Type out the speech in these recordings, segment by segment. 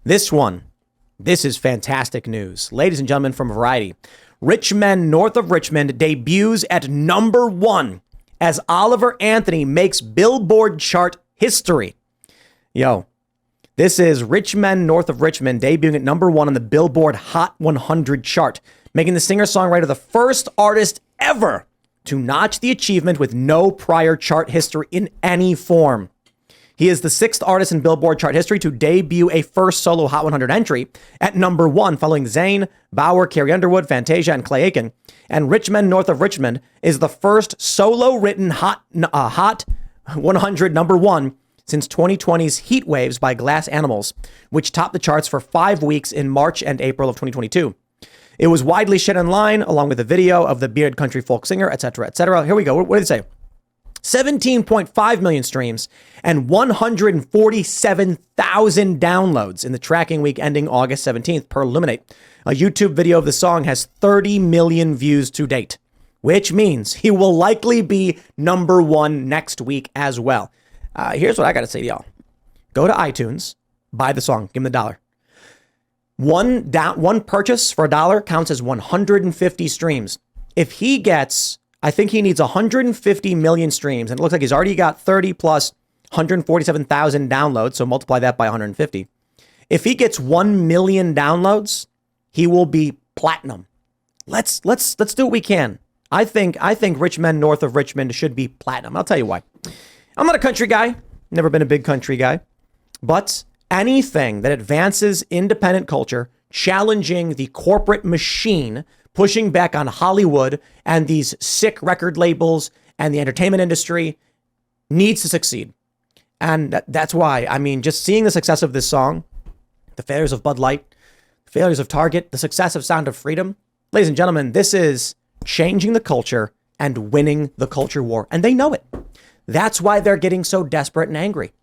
This is fantastic news. Ladies and gentlemen from Variety, Richmond, north of Richmond, debuts at #1 as Oliver Anthony makes Billboard chart history. Yo, this is Richmond, north of Richmond, debuting at #1 on the Billboard Hot 100 chart, making the singer-songwriter the first artist ever to notch the achievement with no prior chart history in any form. He is the 6th artist in Billboard chart history to debut a first solo Hot 100 entry at #1, following Zayn, Bauer, Carrie Underwood, Fantasia, and Clay Aiken. And Richmond, north of Richmond, is the first solo-written Hot 100 #1 since 2020's Heat Waves by Glass Animals, which topped the charts for 5 weeks in March and April of 2022. It was widely shared online, along with a video of the bearded country folk singer, etc., etc. Here we go. What did it say? 17.5 million streams and 147,000 downloads in the tracking week ending August 17th per Illuminate. A YouTube video of the song has 30 million views to date, which means he will likely be #1 next week as well. Here's what I got to say to y'all. Go to iTunes, buy the song, give him the $1. One purchase for $1 counts as 150 streams. If he gets, I think he needs 150 million streams, and it looks like he's already got 30 plus 147,000 downloads, so multiply that by 150. If he gets 1 million downloads, he will be platinum. Let's do what we can. I think Richmond, north of Richmond, should be platinum. I'll tell you why. I'm not a country guy, never been a big country guy, but anything that advances independent culture, challenging the corporate machine, pushing back on Hollywood and these sick record labels and the entertainment industry needs to succeed. And that's why, I mean, just seeing the success of this song, the failures of Bud Light, the failures of Target, the success of Sound of Freedom, ladies and gentlemen, this is changing the culture and winning the culture war. And they know it. That's why they're getting so desperate and angry.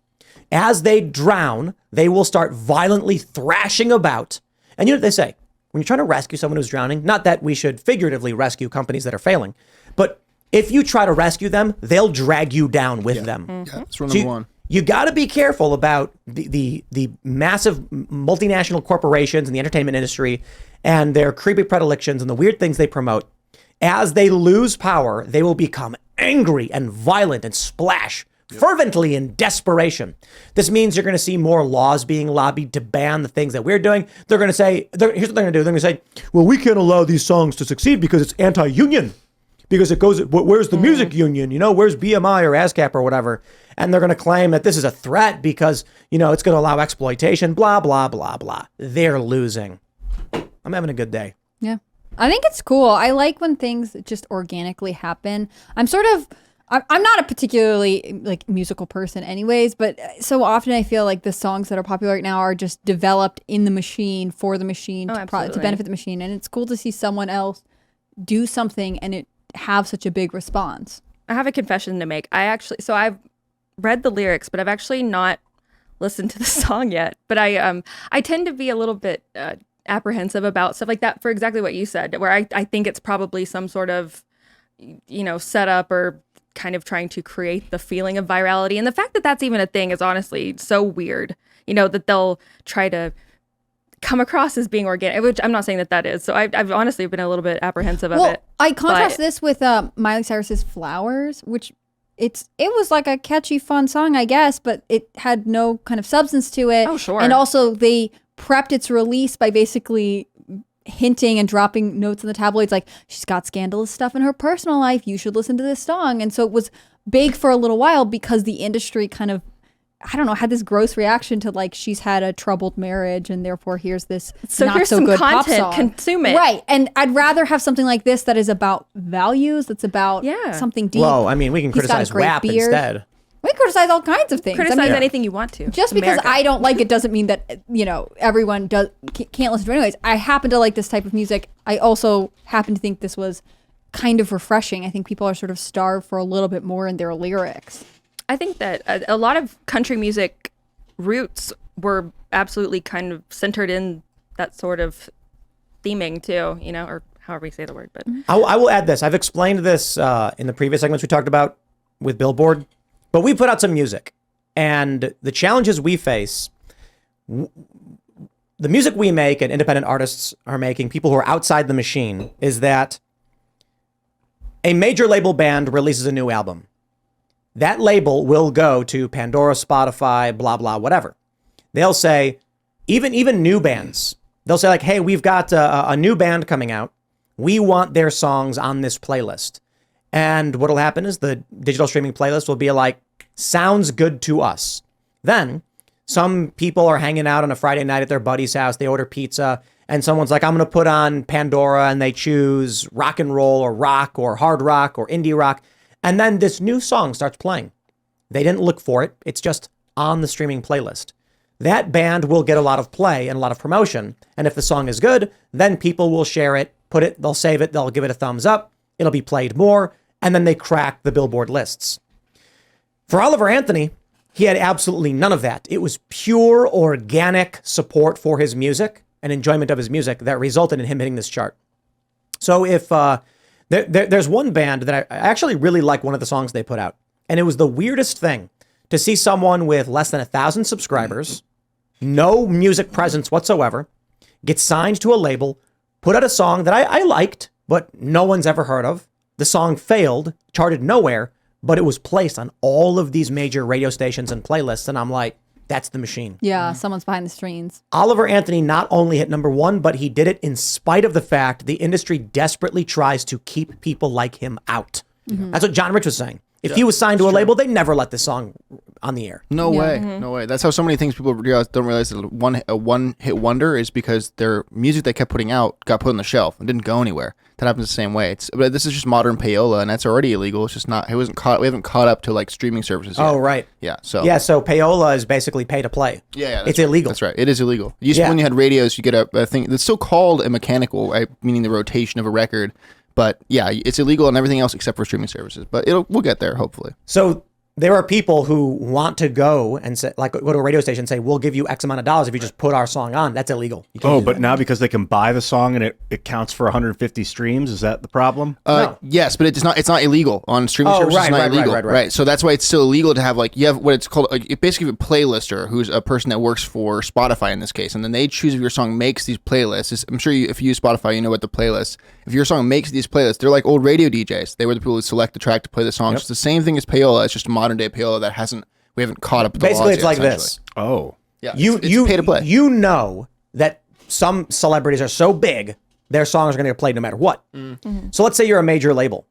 As they drown, they will start violently thrashing about. And you know what they say? When you're trying to rescue someone who's drowning, not that we should figuratively rescue companies that are failing, but if you try to rescue them, they'll drag you down with them. Yeah, that's rule number one. You got to be careful about the massive multinational corporations in the entertainment industry and their creepy predilections and the weird things they promote. As they lose power, they will become angry and violent and splash fervently in desperation. This means you're going to see more laws being lobbied to ban the things that we're doing. They're going to say, here's what they're going to do. They're going to say, well, we can't allow these songs to succeed because it's anti-union. Because it goes, where's the music union? You know, where's BMI or ASCAP or whatever? And they're going to claim that this is a threat because, you know, it's going to allow exploitation, blah, blah, blah, blah. They're losing. I'm having a good day. Yeah. I think it's cool. I like when things just organically happen. I'm not a particularly like musical person anyways, but so often I feel like the songs that are popular right now are just developed in the machine for the machine to benefit the machine. And it's cool to see someone else do something and it have such a big response. I have a confession to make. I've read the lyrics, but I've actually not listened to the song yet. But I tend to be a little bit apprehensive about stuff like that for exactly what you said, where I think it's probably some sort of, you know, setup or kind of trying to create the feeling of virality. And the fact that that's even a thing is honestly so weird, you know, that they'll try to come across as being organic, which I'm not saying that is. So I've honestly been a little bit apprehensive of it. I contrast this with Miley Cyrus's Flowers, which it was like a catchy, fun song, I guess, but it had no kind of substance to it. Oh, sure. And also they prepped its release by basically hinting and dropping notes in the tabloids like, she's got scandalous stuff in her personal life, you should listen to this song. And so it was big for a little while because the industry kind of, I don't know, had this gross reaction to like, she's had a troubled marriage and therefore here's this not so good pop song. Consume it. Right. And I'd rather have something like this that is about values, that's about something deep. Well, I mean, we can criticize WAP instead. We criticize all kinds of things. Criticize anything you want to. Just because I don't like it doesn't mean that, you know, everyone can't listen to it anyways. I happen to like this type of music. I also happen to think this was kind of refreshing. I think people are sort of starved for a little bit more in their lyrics. I think that a lot of country music roots were absolutely kind of centered in that sort of theming too, you know, or however you say the word. But I will add this. I've explained this in the previous segments we talked about with Billboard. But we put out some music, and the challenges we face, the music we make and independent artists are making, people who are outside the machine, is that a major label band releases a new album. That label will go to Pandora, Spotify, blah, blah, whatever. They'll say, even new bands, they'll say like, hey, we've got a new band coming out. We want their songs on this playlist. And what'll happen is the digital streaming playlist will be like, sounds good to us. Then some people are hanging out on a Friday night at their buddy's house. They order pizza and someone's like, I'm going to put on Pandora, and they choose rock and roll or rock or hard rock or indie rock. And then this new song starts playing. They didn't look for it. It's just on the streaming playlist. That band will get a lot of play and a lot of promotion. And if the song is good, then people will share it, they'll save it, they'll give it a thumbs up. It'll be played more. And then they crack the Billboard lists. For Oliver Anthony, he had absolutely none of that. It was pure organic support for his music and enjoyment of his music that resulted in him hitting this chart. So if there's one band that I actually really like one of the songs they put out, and it was the weirdest thing to see someone with less than 1,000 subscribers, no music presence whatsoever, get signed to a label, put out a song that I liked, but no one's ever heard of. The song failed, charted nowhere, but it was placed on all of these major radio stations and playlists. And I'm like, that's the machine. Yeah, someone's behind the screens. Oliver Anthony not only hit number one, but he did it in spite of the fact the industry desperately tries to keep people like him out. Mm-hmm. That's what John Rich was saying. If he was signed to a label, they never let this song on the air. No way. Mm-hmm. No way. That's how so many things people don't realize that a one-hit wonder is because their music they kept putting out got put on the shelf and didn't go anywhere. That happens the same way. But this is just modern payola, and that's already illegal. It's just not. We haven't caught up to like streaming services yet. Oh, right. Yeah. So payola is basically pay to play. Yeah. It's illegal. That's right. It is illegal. When you had radios, you get a thing that's still called a mechanical, right? Meaning the rotation of a record. But yeah, it's illegal on everything else except for streaming services. But we'll get there, hopefully. So there are people who want to go and say, like, go to a radio station and say, we'll give you X amount of dollars if you just put our song on. That's illegal. But now because they can buy the song and it counts for 150 streams, is that the problem? No. Yes, but it's not illegal on streaming services. It's not illegal. Right. So that's why it's still illegal to have you have what it's called basically a playlister, who's a person that works for Spotify in this case, and then they choose if your song makes these playlists. I'm sure if you use Spotify, you know what the playlist. If your song makes these playlists, they're like old radio DJs. They were the people who select the track to play the songs. Yep. It's the same thing as payola. It's just a modern day payola that we haven't caught up with the Basically, laws it's yet, like this. Oh. Yeah, You pay to play. You know that some celebrities are so big, their songs are going to get played no matter what. Mm-hmm. So let's say you're a major label,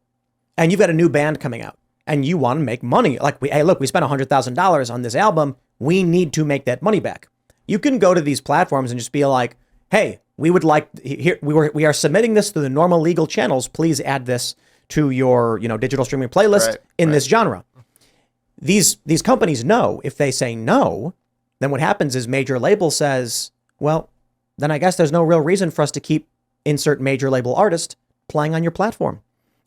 and you've got a new band coming out, and you want to make money. Like, we spent $100,000 on this album. We need to make that money back. You can go to these platforms and just be like, hey, we would like here we are submitting this through the normal legal channels. Please add this to your digital streaming playlist in this genre. These companies know if they say no, then what happens is major label says, well, then I guess there's no real reason for us to keep insert major label artist playing on your platform.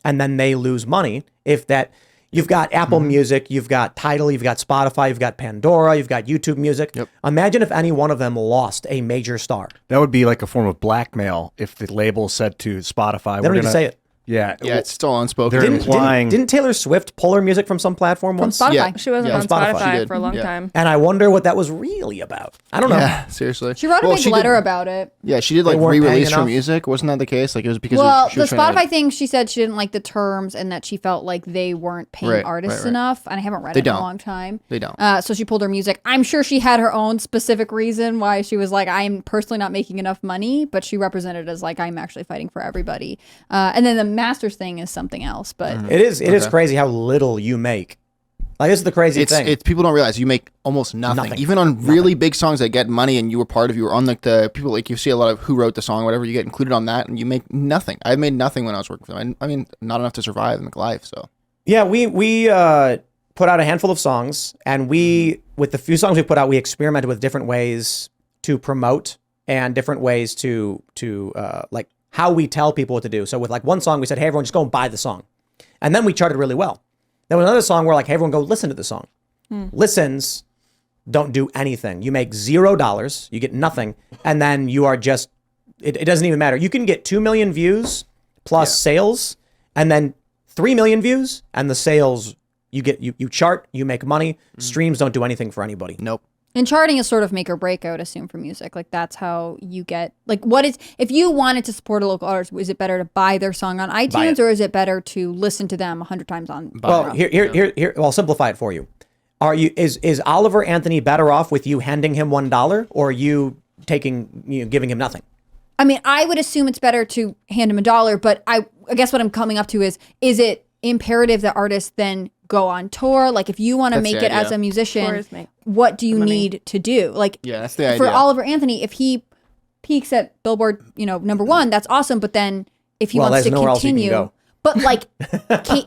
And then they lose money. If that, you've got Apple Music, you've got Tidal, you've got Spotify, you've got Pandora, you've got YouTube Music. Yep. Imagine if any one of them lost a major star. That would be like a form of blackmail if the label said to Spotify, They don't need to say it. Yeah. Yeah, it's still unspoken. They're implying. Didn't Taylor Swift pull her music from some platform From once? Spotify. Yeah. She wasn't Yeah. on Spotify. Spotify, She did. for a long Yeah. time. And I wonder what that was really about. I don't know. Yeah, seriously. She wrote a big letter about it. Yeah, she did They weren't re-release paying her enough? music. Wasn't that the case? Like it was because The Spotify thing, she said she didn't like the terms and that she felt like they weren't paying Right, artists right. enough. And I haven't read They it in don't. a long time. They don't. So she pulled her music. I'm sure she had her own specific reason why she was like, I'm personally not making enough money, but she represented as like, I'm actually fighting for everybody. And then the masters thing is something else. But It is crazy how little you make. Like, this is the crazy thing. It's people don't realize you make almost nothing. Even on really big songs that get money and you were on the people, like you see a lot of who wrote the song, whatever, you get included on that and you make nothing. I made nothing when I was working for them. I mean, not enough to survive and make life. So Yeah, we put out a handful of songs, and with the few songs we put out, we experimented with different ways to promote and different ways to like how we tell people what to do. So with like one song, we said, hey, everyone, just go and buy the song. And then we charted really well. Then with another song, we're like, hey, everyone, go listen to the song. Listens don't do anything. You make $0, you get nothing, and then you are just, it doesn't even matter. You can get 2 million views plus sales, and then 3 million views, and the sales, you chart, you make money. Streams don't do anything for anybody. nope. And charting is sort of make or break, I would assume, for music. Like that's how you get what is if you wanted to support a local artist, is it better to buy their song on iTunes or is it better to listen to them 100 times on? Well, here. I'll simplify it for you. Is Oliver Anthony better off with you handing him $1 or you giving him nothing? I mean, I would assume it's better to hand him $1, but I guess what I'm coming up to is it imperative that artists then go on tour? Like if you want to make it as a musician, what do you need to do? Like that's the idea. For Oliver Anthony, if he peaks at Billboard, #1, that's awesome. But then if he wants to continue, but like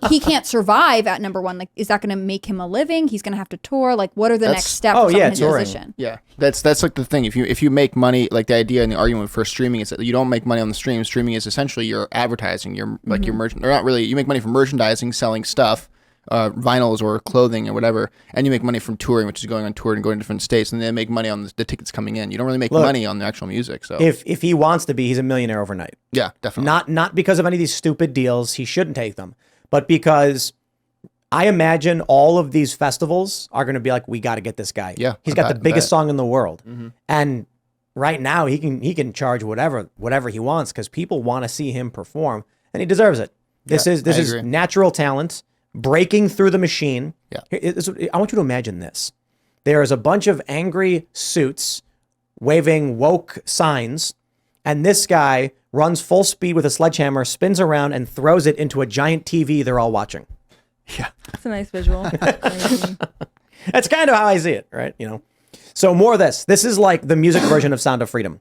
he can't survive at #1. Like, is that going to make him a living? He's going to have to tour. Like, what are the next steps of his musician? Yeah, that's like the thing. If you make money, like the idea and the argument for streaming is that you don't make money on the stream. Streaming is essentially your advertising. Your like your merchant, or not really. You make money from merchandising, selling stuff. Vinyls or clothing or whatever, and you make money from touring, which is going on tour and going to different states, and then make money on the tickets coming in. You don't really make money on the actual music. So if he wants to be, he's a millionaire overnight. Yeah, definitely. Not because of any of these stupid deals. He shouldn't take them, but because I imagine all of these festivals are going to be like, we got to get this guy. Yeah, he's got the biggest song in the world, and right now he can charge whatever he wants because people want to see him perform, and he deserves it. This is natural talent. Breaking through the machine. Yeah. I want you to imagine this. There is a bunch of angry suits waving woke signs, and this guy runs full speed with a sledgehammer, spins around, and throws it into a giant TV they're all watching. Yeah. That's a nice visual. That's kind of how I see it, right? So more of this. This is like the music version of Sound of Freedom.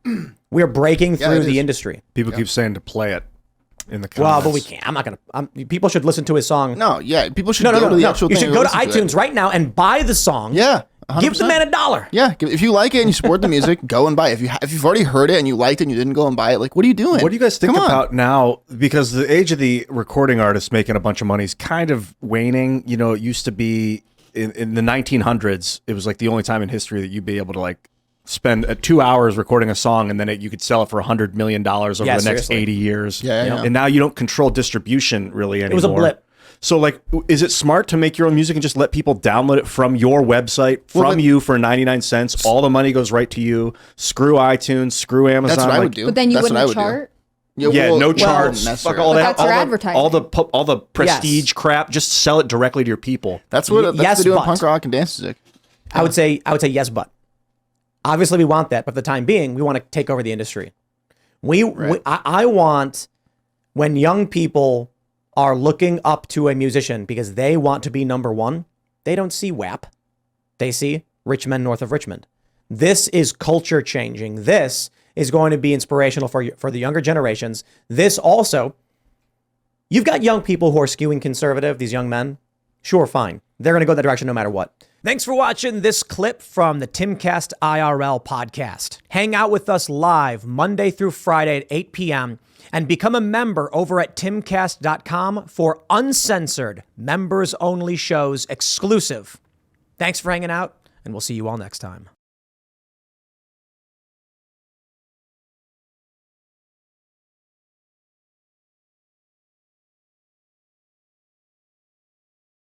We're breaking through the industry. People keep saying to play it. In the comments. Well, but we can't. I'm not gonna. People should listen to his song. No, yeah, people should go to the actual You thing should go to iTunes right now and buy the song. Yeah, 100%. Give the man $1. Yeah, if you like it and you support the music, go and buy it. If you've already heard it and you liked it and you didn't go and buy it, like, what are you doing? What do you guys think about now? Because the age of the recording artist making a bunch of money is kind of waning. It used to be in the 1900s. It was like the only time in history that you'd be able to like spend 2 hours recording a song and then you could sell it for $100 million over the next 80 years. Yeah. And now you don't control distribution really anymore. It was a blip. So like, is it smart to make your own music and just let people download it from your website, you for 99 cents? All the money goes right to you. Screw iTunes, screw Amazon. That's what I would do. But then you wouldn't chart? No charts. Fuck all that. That's your advertising. All the prestige crap. Just sell it directly to your people. That's what they do in punk rock and dance music. I would say yes, but. Obviously, we want that, but for the time being, we want to take over the industry. I want when young people are looking up to a musician because they want to be #1, they don't see WAP. They see Richmond, north of Richmond. This is culture changing. This is going to be inspirational for the younger generations. This also, you've got young people who are skewing conservative, these young men. Sure, fine. They're going to go that direction no matter what. Thanks for watching this clip from the Timcast IRL podcast. Hang out with us live Monday through Friday at 8 p.m. and become a member over at timcast.com for uncensored, members-only shows exclusive. Thanks for hanging out, and we'll see you all next time.